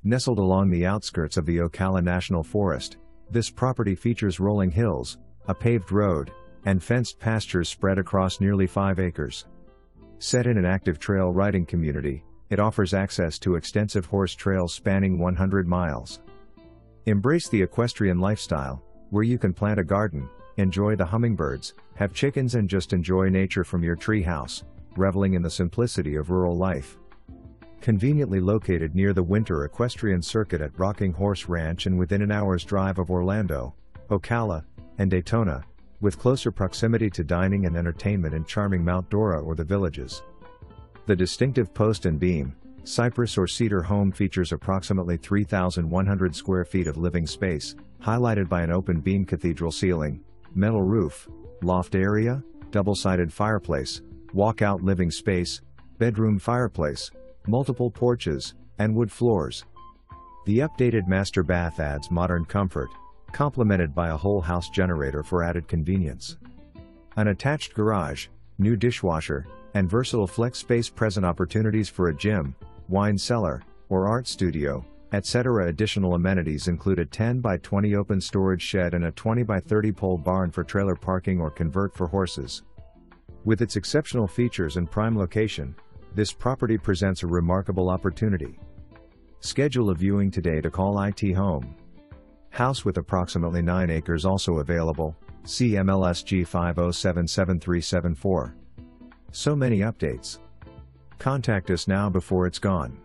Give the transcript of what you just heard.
Nestled along the outskirts of the Ocala National Forest, this property features rolling hills, a paved road, and fenced pastures spread across nearly 5 acres. Set in an active trail riding community, it offers access to extensive horse trails spanning 100 miles. Embrace the equestrian lifestyle, where you can plant a garden, enjoy the hummingbirds, have chickens and just enjoy nature from your treehouse, reveling in the simplicity of rural life. Conveniently located near the winter equestrian circuit at Rocking Horse Ranch and within an hour's drive of Orlando, Ocala, and Daytona, with closer proximity to dining and entertainment in charming Mount Dora or the Villages. The distinctive post and beam, cypress or cedar home features approximately 3,100 square feet of living space, highlighted by an open beam cathedral ceiling, metal roof, loft area, double-sided fireplace, walkout living space, bedroom fireplace, multiple porches, and wood floors. The updated master bath adds modern comfort, complemented by a whole house generator for added convenience. An attached garage, new dishwasher, and versatile flex space present opportunities for a gym, wine cellar, or art studio, etc. Additional amenities include a 10 by 20 open storage shed and a 20 by 30 pole barn for trailer parking or convert for horses. With its exceptional features and prime location, this property presents a remarkable opportunity. Schedule a viewing today to call IT Home. House with approximately 9 acres also available, see MLS G5082524. So many updates. Contact us now before it's gone.